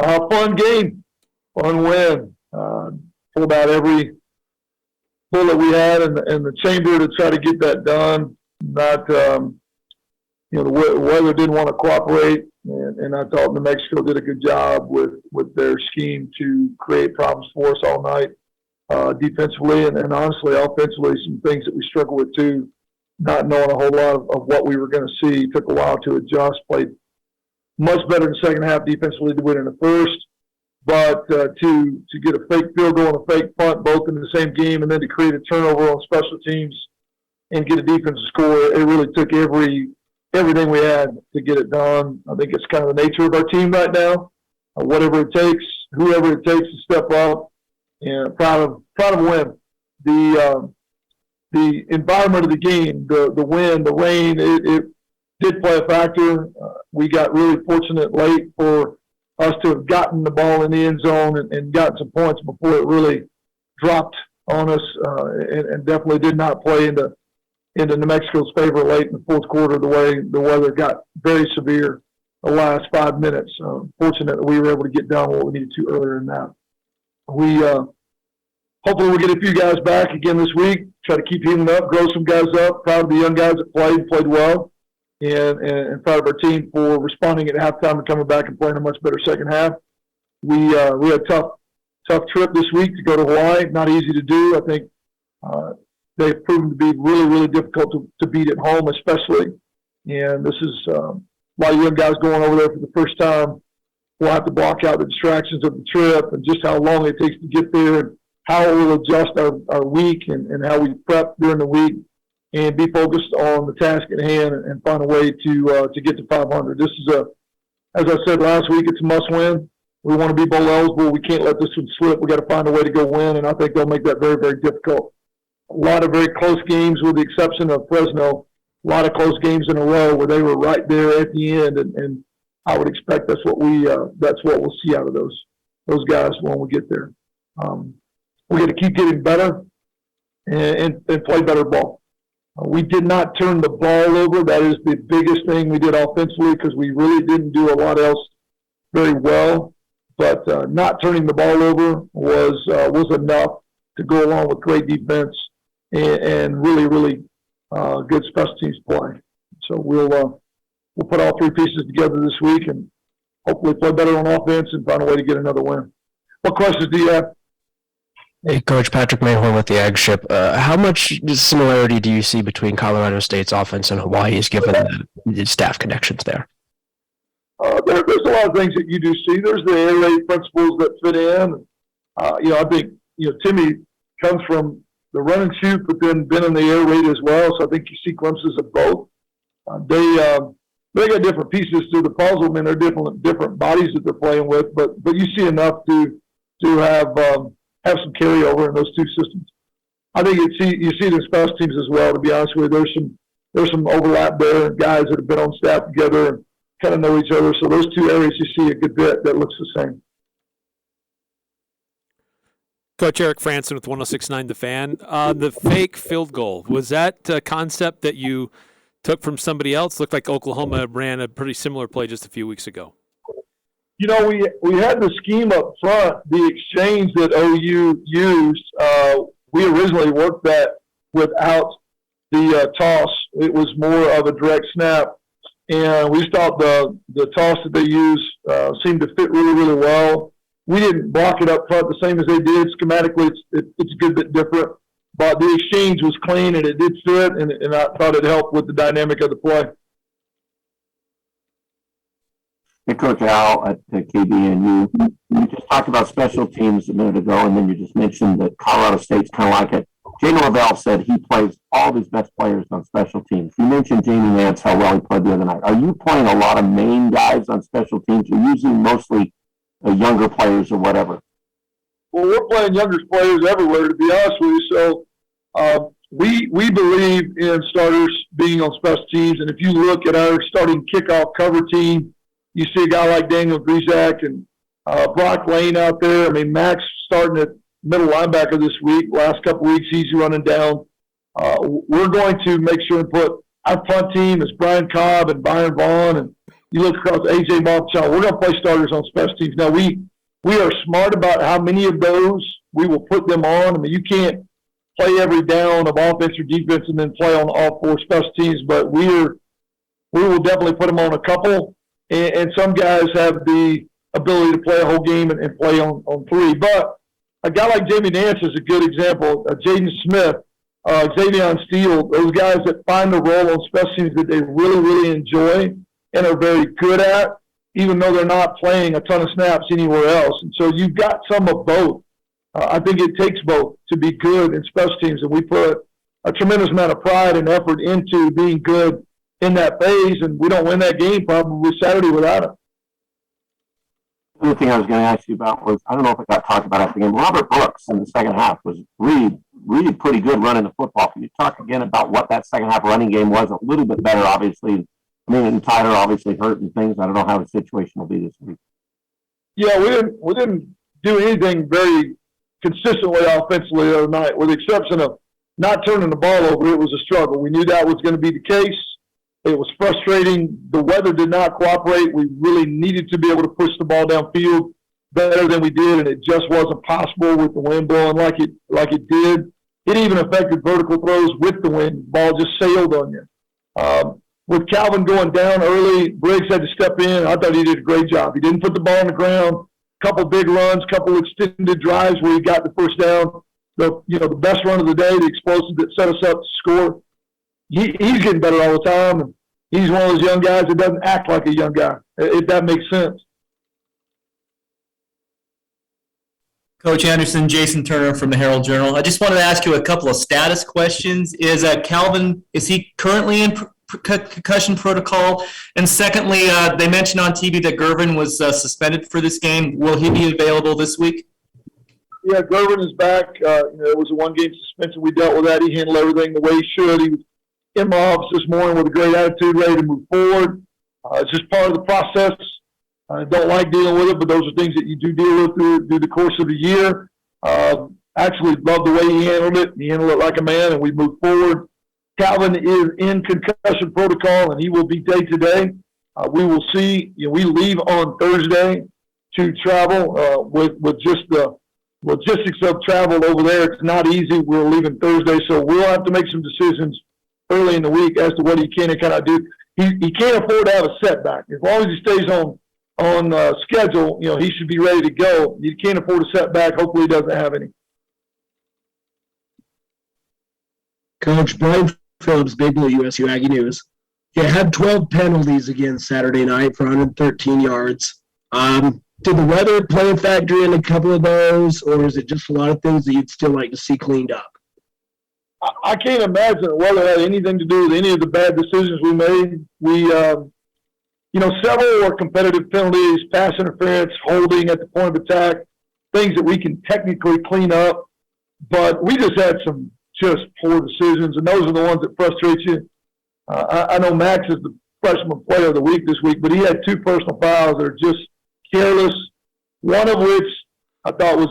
Fun game, fun win. Pulled out every bullet we had in the chamber to try to get that done. Not, the weather didn't want to cooperate, and I thought New Mexico did a good job with their scheme to create problems for us all night defensively, and honestly, offensively, some things that we struggled with too. Not knowing a whole lot of what we were going to see. Took a while to adjust. Played much better in the second half defensively to win in the first. But to get a fake field goal and a fake punt both in the same game, and then to create a turnover on special teams and get a defensive score, it really took everything we had to get it done. I think it's kind of the nature of our team right now. Whatever it takes, whoever it takes to step up, and proud of win. The environment of the game, the wind, the rain, it did play a factor. We got really fortunate late for us to have gotten the ball in the end zone and gotten some points before it really dropped on us, and definitely did not play into New Mexico's favor late in the fourth quarter, the way the weather got very severe the last 5 minutes. Fortunate that we were able to get done what we needed to earlier in that. Hopefully we'll get a few guys back again this week, try to keep heating up, grow some guys up. Proud of the young guys that played well, and proud of our team for responding at halftime and coming back and playing a much better second half. We had a tough trip this week to go to Hawaii. Not easy to do. I think they've proven to be really, really difficult to beat at home, especially. And this is a lot of young guys going over there for the first time. We'll have to block out the distractions of the trip and just how long it takes to get there, and how it will adjust our week and how we prep during the week, and be focused on the task at hand and find a way to get to 500. This is as I said last week, it's a must win. We want to be bowl eligible. We can't let this one slip. We got to find a way to go win, and I think they'll make that very, very difficult. A lot of very close games, with the exception of Fresno. A lot of close games in a row where they were right there at the end, and I would expect that's what we'll see out of those guys when we get there. We got to keep getting better and play better ball. We did not turn the ball over. That is the biggest thing we did offensively, because we really didn't do a lot else very well. But not turning the ball over was enough to go along with great defense and really, really good special teams play. So we'll put all three pieces together this week and hopefully play better on offense and find a way to get another win. What questions do you have? Hey, Coach, Patrick Mayhorn with the Ag Ship. How much similarity do you see between Colorado State's offense and Hawaii's, given the staff connections there? There's a lot of things that you do see. There's the air raid principles that fit in. I think Timmy comes from the run and shoot, but then been in the air raid as well. So I think you see glimpses of both. They got different pieces to the puzzle. I mean, they're different bodies that they're playing with, but you see enough to have some carryover in those two systems. I think you see it in special teams as well. To be honest with you, there's some overlap there. Guys that have been on staff together and kind of know each other. So those two areas you see a good bit that looks the same. Coach Eric Frandsen with 106.9 The Fan. The fake field goal, was that a concept that you took from somebody else? Looked like Oklahoma ran a pretty similar play just a few weeks ago. We had the scheme up front, the exchange that OU used. We originally worked that without the toss. It was more of a direct snap, and we just thought the toss that they used seemed to fit really, really well. We didn't block it up front the same as they did. Schematically, it's a good bit different, but the exchange was clean and it did fit, and I thought it helped with the dynamic of the play. Hey, Coach Al at KBNU. You just talked about special teams a minute ago, and then you just mentioned that Colorado State's kind of like it. Jamie Lavelle said he plays all of his best players on special teams. You mentioned Jamie Nance, how well he played the other night. Are you playing a lot of main guys on special teams, or using mostly younger players or whatever? Well, we're playing younger players everywhere, to be honest with you. So we believe in starters being on special teams, and if you look at our starting kickoff cover team, you see a guy like Daniel Grizak and Brock Lane out there. I mean, Max starting at middle linebacker this week. Last couple weeks, he's running down. We're going to make sure and put our punt team is Brian Cobb and Byron Vaughn and You look across AJ Montchalk, we're going to play starters on special teams. Now, we are smart about how many of those we will put them on. I mean, you can't play every down of offense or defense and then play on all four special teams, but we will definitely put them on a couple. And some guys have the ability to play a whole game and play on three. But a guy like Jamie Nance is a good example. Jaden Smith, Xavier Steele, those guys that find a role on special teams that they really, really enjoy and are very good at, even though they're not playing a ton of snaps anywhere else. And so you've got some of both. I think it takes both to be good in special teams, and we put a tremendous amount of pride and effort into being good in that phase, and we don't win that game probably Saturday without it. The other thing I was going to ask you about was, I don't know if it got talked about after the game, Robert Brooks in the second half was really pretty good running the football. Can you talk again about what that second half running game was? A little bit better, obviously. I mean, and Tyler obviously hurt and things. I don't know how the situation will be this week. Yeah, we didn't do anything very consistently offensively the other night, with the exception of not turning the ball over. It was a struggle. We knew that was going to be the case. It was frustrating. The weather did not cooperate. We really needed to be able to push the ball downfield better than we did, and it just wasn't possible with the wind blowing like it did. It even affected vertical throws with the wind. The ball just sailed on you. With Calvin going down early, Briggs had to step in. I thought he did a great job. He didn't put the ball on the ground. Couple big runs, couple extended drives where he got the first down. The best run of the day, the explosive that set us up to score. He's getting better all the time, and he's one of those young guys that doesn't act like a young guy, if that makes sense. Coach Anderson, Jason Turner from the Herald Journal. I just wanted to ask you a couple of status questions. Is Calvin, is he currently in concussion protocol? And secondly, they mentioned on TV that Gervin was suspended for this game. Will he be available this week? Yeah, Gervin is back. It was a one-game suspension. We dealt with that. He handled everything the way he should. He was in my office this morning with a great attitude, ready to move forward. It's just part of the process. I don't like dealing with it, but those are things that you do deal with through the course of the year. Actually love the way he handled it. He handled it like a man, and we moved forward. Calvin is in concussion protocol, and he will be day-to-day. We will see. We leave on Thursday to travel with just the logistics of travel over there. It's not easy. We're leaving Thursday, so we'll have to make some decisions early in the week as to what he can and cannot do. He can't afford to have a setback. As long as he stays on schedule, he should be ready to go. You can't afford a setback. Hopefully he doesn't have any. Coach Brian Phillips, Big Blue USU Aggie News. You had 12 penalties again Saturday night for 113 yards. Did the weather play a factor in a couple of those, or is it just a lot of things that you'd still like to see cleaned up? I can't imagine the weather had anything to do with any of the bad decisions we made. Several were competitive penalties, pass interference, holding at the point of attack, things that we can technically clean up. But we just had some just poor decisions, and those are the ones that frustrate you. I know Max is the freshman player of the week this week, but he had two personal fouls that are just careless, one of which I thought was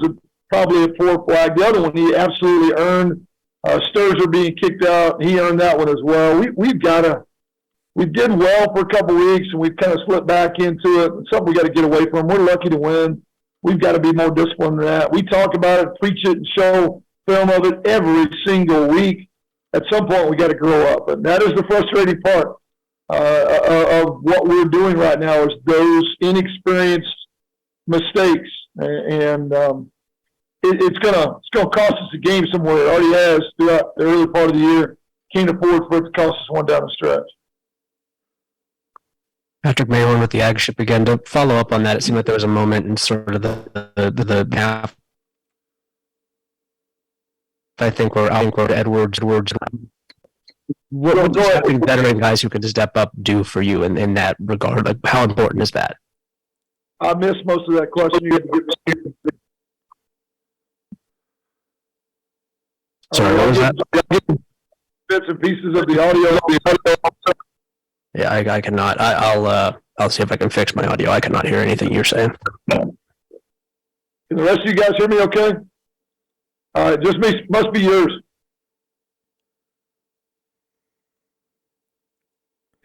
probably a poor flag. The other one he absolutely earned. Sturzer being kicked out, he earned that one as well. We did well for a couple weeks, and we've kind of slipped back into it. It's something we got to get away from. We're lucky to win. We've got to be more disciplined than that. We talk about it, preach it, and show film of it every single week. At some point, we got to grow up, and that is the frustrating part of what we're doing right now is those inexperienced mistakes, and it's gonna cost us a game somewhere. It already has throughout the early part of the year. Can't afford for it to cost us one down the stretch. Patrick Mayhorn with the Ag Ship again. To follow up on that, it seemed like there was a moment in sort of the half. I think we're Edwards. What does having veteran guys who can step up do for you in that regard? Like, how important is that? I missed most of that question. You had to give me. Sorry, what was that? Bits and pieces of the audio. Yeah, I cannot. I'll see if I can fix my audio. I cannot hear anything you're saying. Can the rest of you guys hear me okay? It just must be yours.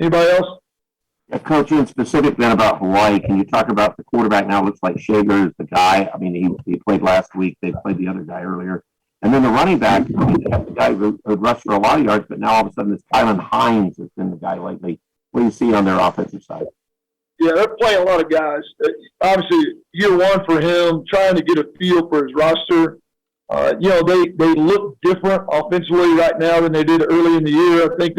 Anybody else? Coach, in specific then about Hawaii, can you talk about the quarterback now? Looks like Shager is the guy. I mean, he played last week. They played the other guy earlier. And then the running back, I mean, they have the guy who rushed for a lot of yards, but now all of a sudden this Kylan Hines has been the guy lately. What do you see on their offensive side? Yeah, they're playing a lot of guys. Obviously, year one for him, trying to get a feel for his roster. They look different offensively right now than they did early in the year. I think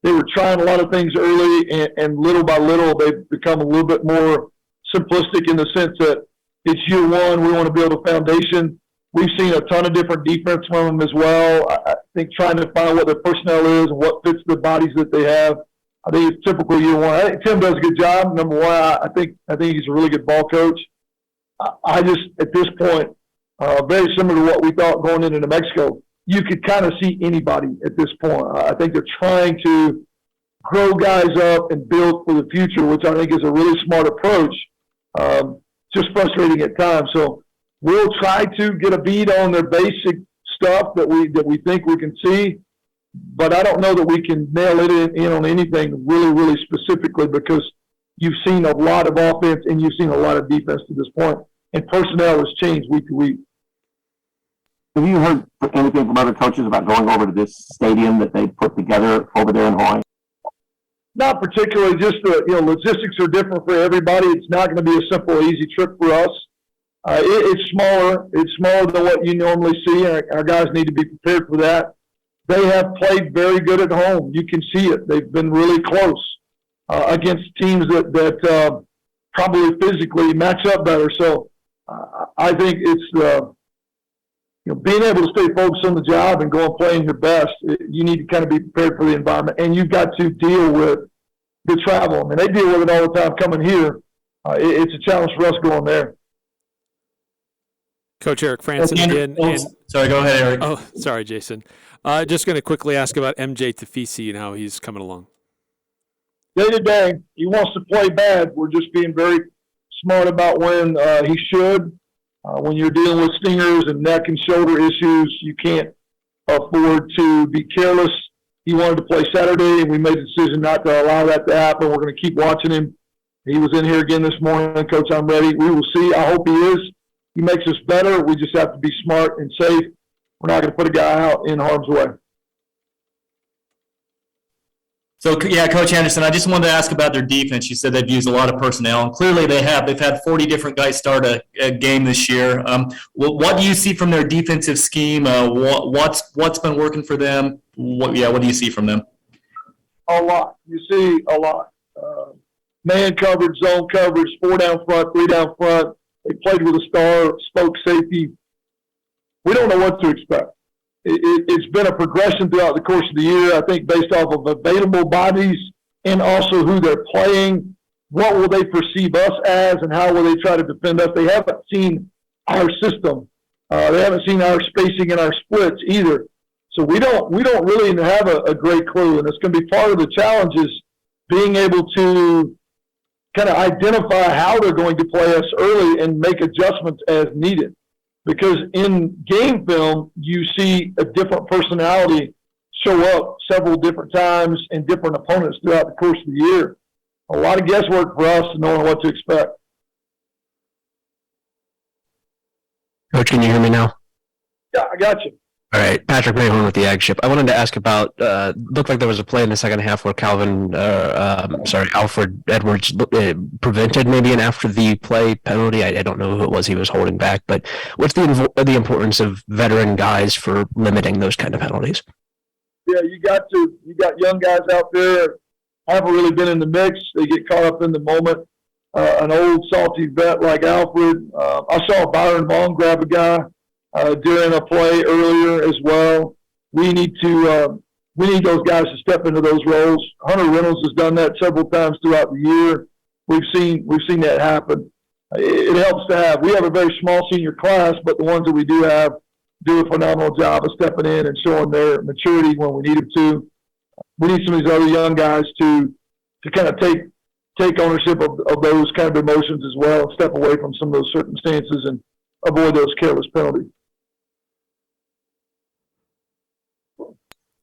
they were trying a lot of things early, and little by little, they've become a little bit more simplistic in the sense that it's year one. We want to build a foundation. We've seen a ton of different defense from them as well. I think trying to find what their personnel is and what fits the bodies that they have. I think it's typical year one. I think Tim does a good job. Number one, I think he's a really good ball coach. I just, at this point, very similar to what we thought going into New Mexico, you could kind of see anybody at this point. I think they're trying to grow guys up and build for the future, which I think is a really smart approach. Just frustrating at times. So we'll try to get a beat on their basic stuff that we think we can see, but I don't know that we can nail it in on anything really, really specifically, because you've seen a lot of offense and you've seen a lot of defense to this point, and personnel has changed week to week. Have you heard anything from other coaches about going over to this stadium that they put together over there in Hawaii? Not particularly. Just logistics are different for everybody. It's not going to be a simple, easy trip for us. It's smaller. It's smaller than what you normally see. Our guys need to be prepared for that. They have played very good at home. You can see it. They've been really close against teams that probably physically match up better. So I think it's being able to stay focused on the job and go and playing your best. You need to kind of be prepared for the environment, and you've got to deal with the travel. I mean, they deal with it all the time coming here. It's a challenge for us going there. Coach Eric Frandsen again. Sorry, go ahead, Eric. Oh, sorry, Jason. Just going to quickly ask about MJ Tafisi and how he's coming along. Day to day, he wants to play bad. We're just being very smart about when he should. When you're dealing with stingers and neck and shoulder issues, you can't afford to be careless. He wanted to play Saturday, and we made the decision not to allow that to happen. We're going to keep watching him. He was in here again this morning. Coach, I'm ready. We will see. I hope he is. He makes us better. We just have to be smart and safe. We're not going to put a guy out in harm's way. So, yeah, Coach Anderson, I just wanted to ask about their defense. You said they've used a lot of personnel, and clearly they have. They've had 40 different guys start a game this year. What do you see from their defensive scheme? What's been working for them? What do you see from them? A lot. You see a lot. Man coverage, zone coverage, 4 down front, 3 down front. They played with a star, spoke safety. We don't know what to expect. It's been a progression throughout the course of the year, I think, based off of available bodies and also who they're playing. What will they perceive us as, and how will they try to defend us? They haven't seen our system. They haven't seen our spacing and our splits either. So we don't really have a great clue, and it's going to be part of the challenge is being able to kind of identify how they're going to play us early and make adjustments as needed. Because in game film, you see a different personality show up several different times and different opponents throughout the course of the year. A lot of guesswork for us knowing what to expect. Coach, can you hear me now? Yeah, I got you. All right, Patrick Mayhorn with the Ag Ship. I wanted to ask about. Looked like there was a play in the second half where Alfred Edwards prevented maybe an after the play penalty. I don't know who it was he was holding back, but what's the importance of veteran guys for limiting those kind of penalties? Yeah, you got young guys out there haven't really been in the mix. They get caught up in the moment. An old salty vet like Alfred. I saw Byron Vaughn grab a guy during a play earlier as well. We need those guys to step into those roles. Hunter Reynolds has done that several times throughout the year. We've seen that happen. It helps to have. We have a very small senior class, but the ones that we do have do a phenomenal job of stepping in and showing their maturity when we need them to. We need some of these other young guys to kind of take ownership of those kind of emotions as well, and step away from some of those circumstances and avoid those careless penalties.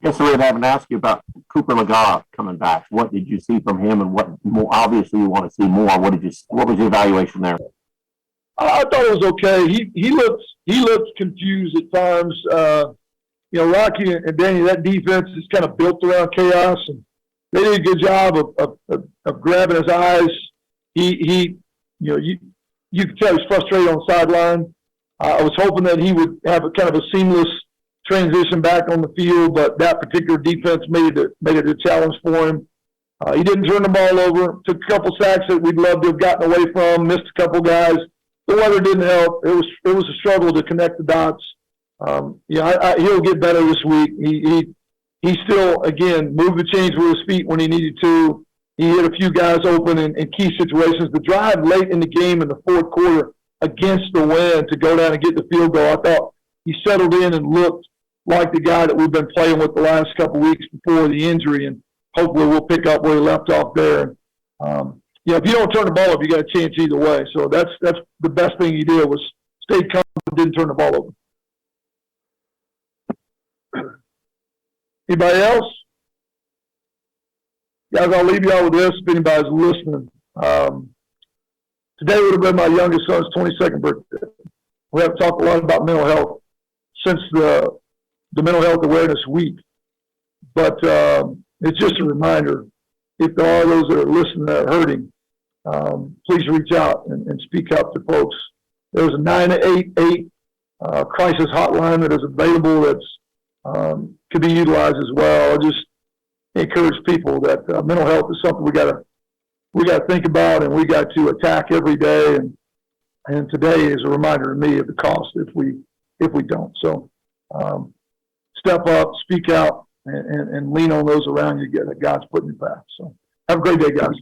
Guess we haven't asked you about Cooper Legar coming back. What did you see from him, and what more? Obviously, you want to see more. What was your evaluation there? I thought it was okay. He looks confused at times. Rocky and Danny, that defense is kind of built around chaos, and they did a good job of grabbing his eyes. You could tell he's frustrated on the sideline. I was hoping that he would have a kind of a seamless transition back on the field, but that particular defense made it a challenge for him. He didn't turn the ball over. Took a couple sacks that we'd love to have gotten away from. Missed a couple guys. The weather didn't help. It was a struggle to connect the dots. He'll get better this week. He still, again, moved the chains with his feet when he needed to. He hit a few guys open in key situations. The drive late in the game in the fourth quarter against the wind to go down and get the field goal, I thought he settled in and looked like the guy that we've been playing with the last couple of weeks before the injury, and hopefully we'll pick up where he left off there. If you don't turn the ball over, you got a chance either way. So that's the best thing he did was stay calm and didn't turn the ball over. Anybody else? Guys, I'll leave y'all with this if anybody's listening. Today would have been my youngest son's 22nd birthday. We haven't talked a lot about mental health since the Mental Health Awareness Week. But it's just a reminder, if there are those that are listening that are hurting, please reach out and speak up to folks. There's a 988 crisis hotline that is available that's could be utilized as well. I just encourage people that mental health is something we got to think about, and we got to attack every day. And today is a reminder to me of the cost if we don't. So step up, speak out, and lean on those around you that God's put in your path. So have a great day, guys.